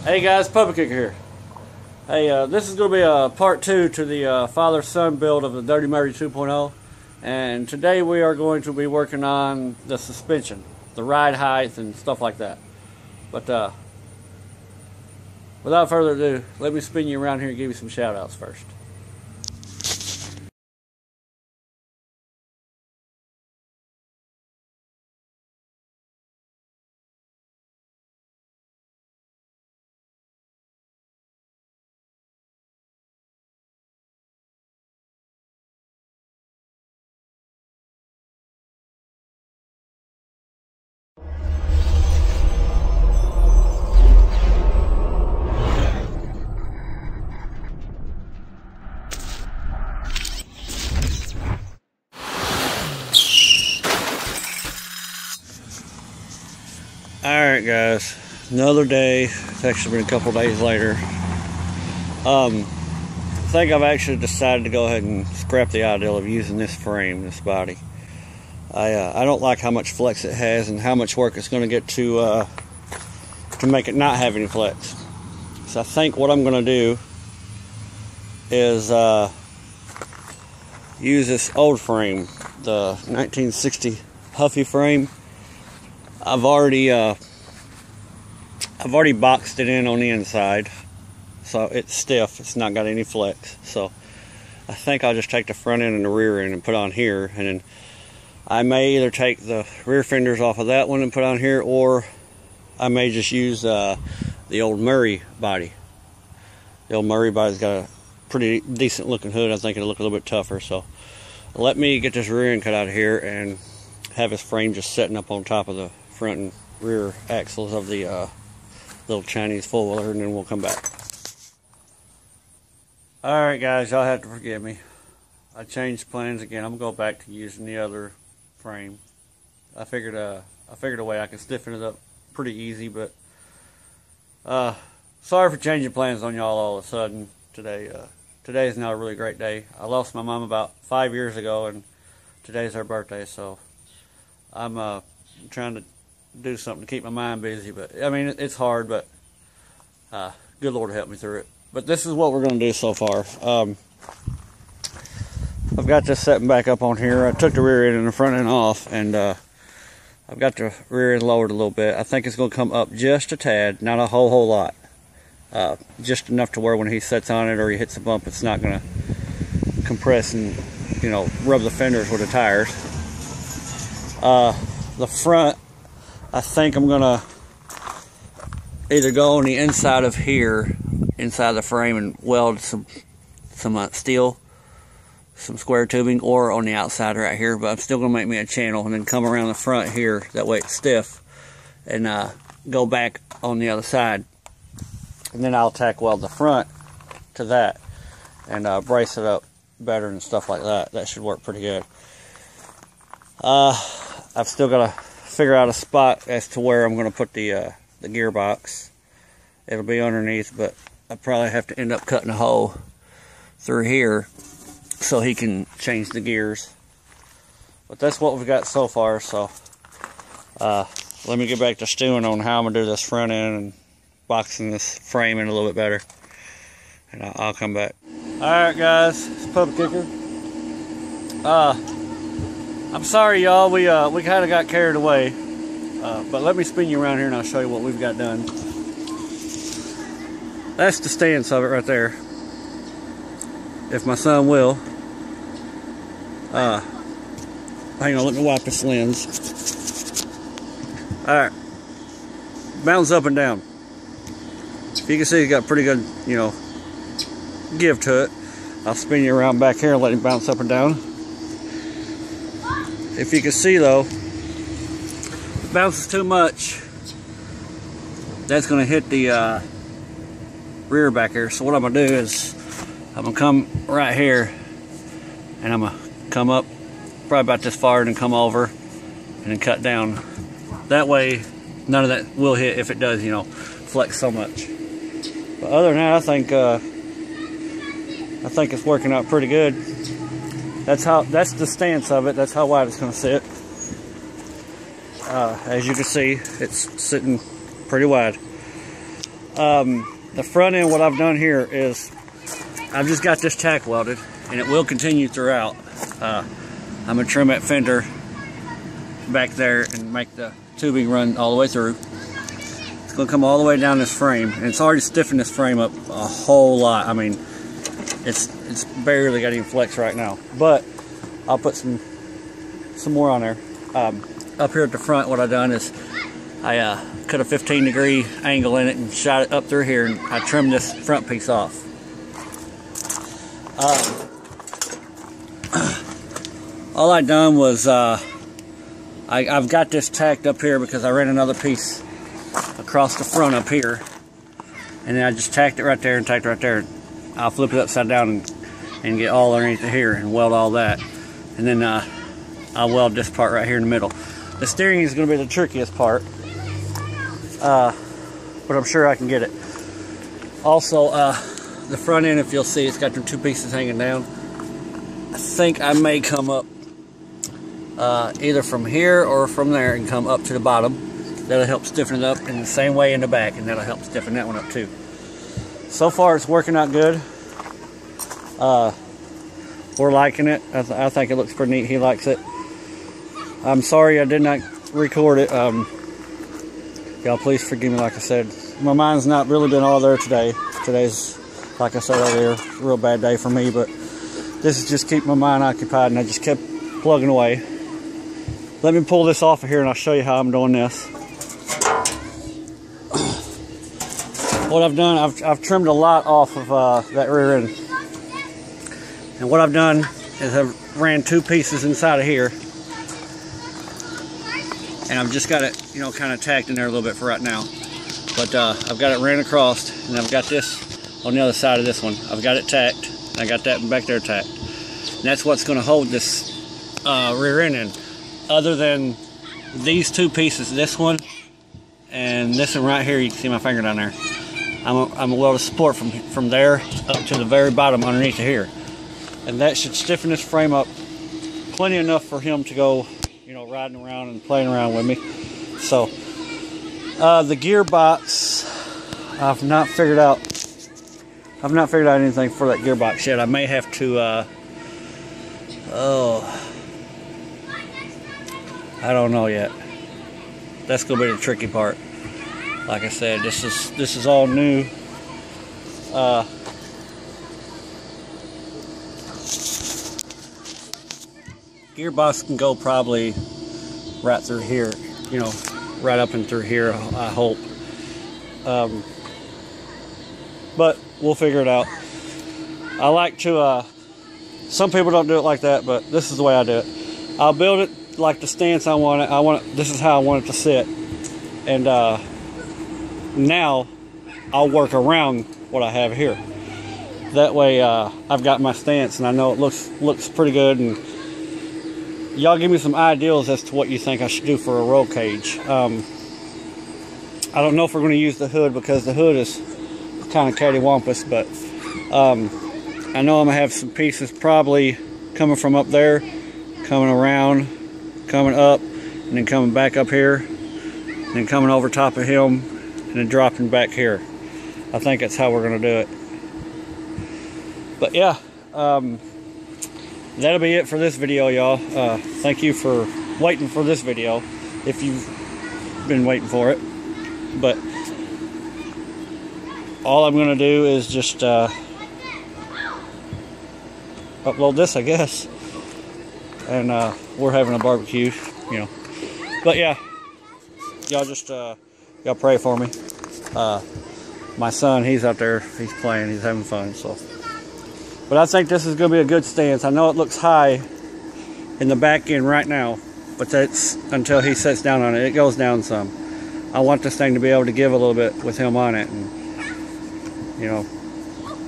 Hey guys, Puppet Kicker here. Hey, this is going to be a part 2 to the father-son build of the Dirty Murray 2.0. And today we are going to be working on the suspension, the ride height and stuff like that. But without further ado, let me spin you around here and give you some shout outs first. Alright guys, another day. It's actually been a couple days later. I think I've actually decided to go ahead and scrap the idea of using this frame, this body. I don't like how much flex it has and how much work it's going to get to make it not have any flex. So I think what I'm going to do is use this old frame, the 1960 Huffy frame. I've already boxed it in on the inside, so it's stiff. It's not got any flex. So I think I'll just take the front end and the rear end and put on here, and then I may either take the rear fenders off of that one and put on here, or I may just use the old Murray body. The old Murray body's got a pretty decent looking hood. I think it'll look a little bit tougher. So let me get this rear end cut out of here and have his frame just setting up on top of the front and rear axles of the little Chinese four-wheeler, and then we'll come back. Alright guys, y'all have to forgive me. I changed plans again. I'm going to go back to using the other frame. I figured a way I could stiffen it up pretty easy, but sorry for changing plans on y'all all of a sudden today. Today is not a really great day. I lost my mom about 5 years ago, and today's her birthday, so I'm trying to do something to keep my mind busy. But I mean, it's hard, but good Lord help me through it. But this is what we're going to do so far. I've got this setting back up on here. I took the rear end and the front end off, and I've got the rear end lowered a little bit. I think it's going to come up just a tad, not a whole lot. Just enough to where when he sits on it or he hits a bump, it's not going to compress and, you know, rub the fenders with the tires. The front, I think I'm gonna either go on the inside of here, inside the frame, and weld some steel, some square tubing, or on the outside right here. But I'm still gonna make me a channel and then come around the front here. That way it's stiff, and go back on the other side, and then I'll tack weld the front to that and brace it up better and stuff like that. That should work pretty good. I've still got to figure out a spot as to where I'm going to put the gearbox. It'll be underneath, but I probably have to end up cutting a hole through here so he can change the gears. But that's what we've got so far. So let me get back to stewing on how I'm going to do this front end and boxing this frame in a little bit better, and I'll come back. Alright guys, it's Puppet Kicker. I'm sorry y'all, we kind of got carried away, but let me spin you around here and I'll show you what we've got done. That's the stance of it right there, if my son will. Hang on, let me wipe this lens. Alright, bounce up and down. If you can see, he's got pretty good, you know, give to it. I'll spin you around back here and let him bounce up and down. If you can see though, if it bounces too much, that's going to hit the rear back here. So what I'm going to do is I'm going to come right here, and I'm going to come up probably about this far and then come over and then cut down. That way none of that will hit if it does, you know, flex so much. But other than that, I think it's working out pretty good. That's the stance of it. That's how wide it's going to sit. As you can see, it's sitting pretty wide. The front end, what I've done here is I've just got this tack welded, and it will continue throughout. I'm going to trim that fender back there and make the tubing run all the way through. It's going to come all the way down this frame, and it's already stiffened this frame up a whole lot. I mean, it's barely got any flex right now, but I'll put some more on there. Up here at the front, what I've done is I cut a 15-degree angle in it and shot it up through here, and I trimmed this front piece off. All I done was I've got this tacked up here because I ran another piece across the front up here, and then I just tacked it right there and tacked it right there. I'll flip it upside down and get all underneath it here and weld all that, and then I'll weld this part right here in the middle. The steering is going to be the trickiest part, but I'm sure I can get it. Also, the front end, if you'll see, it's got them two pieces hanging down. I think I may come up either from here or from there and come up to the bottom. That'll help stiffen it up in the same way in the back, and that'll help stiffen that one up too. So far, it's working out good. We're liking it. I think it looks pretty neat. He likes it. I'm sorry I did not record it. Y'all please forgive me, like I said. My mind's not really been all there today. Today's, like I said earlier, a real bad day for me, but this is just keep my mind occupied, and I just kept plugging away. Let me pull this off of here and I'll show you how I'm doing this. What I've done, I've trimmed a lot off of that rear end. And what I've done is I've ran two pieces inside of here. And I've just got it, you know, kind of tacked in there a little bit for right now. But I've got it ran across, and I've got this on the other side of this one. I've got it tacked, and I got that back there tacked. And that's what's going to hold this rear end in. Other than these two pieces, this one and this one right here, you can see my finger down there. I'm a weld of support from there up to the very bottom underneath of here. And that should stiffen this frame up plenty enough for him to go, you know, riding around and playing around with me. So the gearbox, I've not figured out anything for that gearbox yet. I may have to I don't know yet. That's gonna be the tricky part. Like I said, this is all new. Gearbox can go probably right through here, you know, right up and through here, I hope. But we'll figure it out. I like to, some people don't do it like that, but this is the way I do it. I'll build it like the stance I want it. This is how I want it to sit. And now I'll work around what I have here. That way I've got my stance and I know it looks pretty good. And y'all give me some ideas as to what you think I should do for a roll cage. I don't know if we're going to use the hood because the hood is kind of cattywampus, but I know I'm going to have some pieces probably coming from up there, coming around, coming up, and then coming back up here, and then coming over top of him, and then dropping back here. I think that's how we're going to do it. But yeah, that'll be it for this video, y'all. Thank you for waiting for this video, if you've been waiting for it. But all I'm going to do is just upload this, I guess. And we're having a barbecue, you know. But yeah, y'all just y'all pray for me. My son, he's out there, he's playing, he's having fun. So, but I think this is going to be a good stance. I know it looks high in the back end right now, but that's until he sits down on it. It goes down some. I want this thing to be able to give a little bit with him on it, and you know,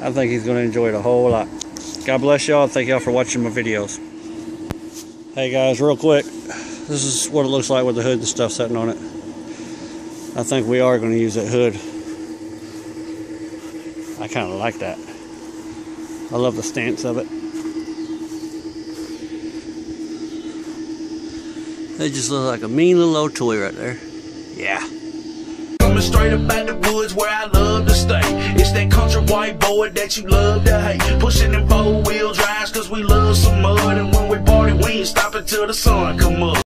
I think he's going to enjoy it a whole lot. God bless y'all. Thank y'all for watching my videos. Hey guys, real quick, this is what it looks like with the hood and stuff sitting on it. I think we are going to use that hood. I kind of like that. I love the stance of it. They just look like a mean little old toy right there. Yeah. straight up out the woods where I love to stay. It's that country white boy that you love to hate. Pushing them 4-wheel drives cause we love some mud. And when we party, we ain't stopping till the sun come up.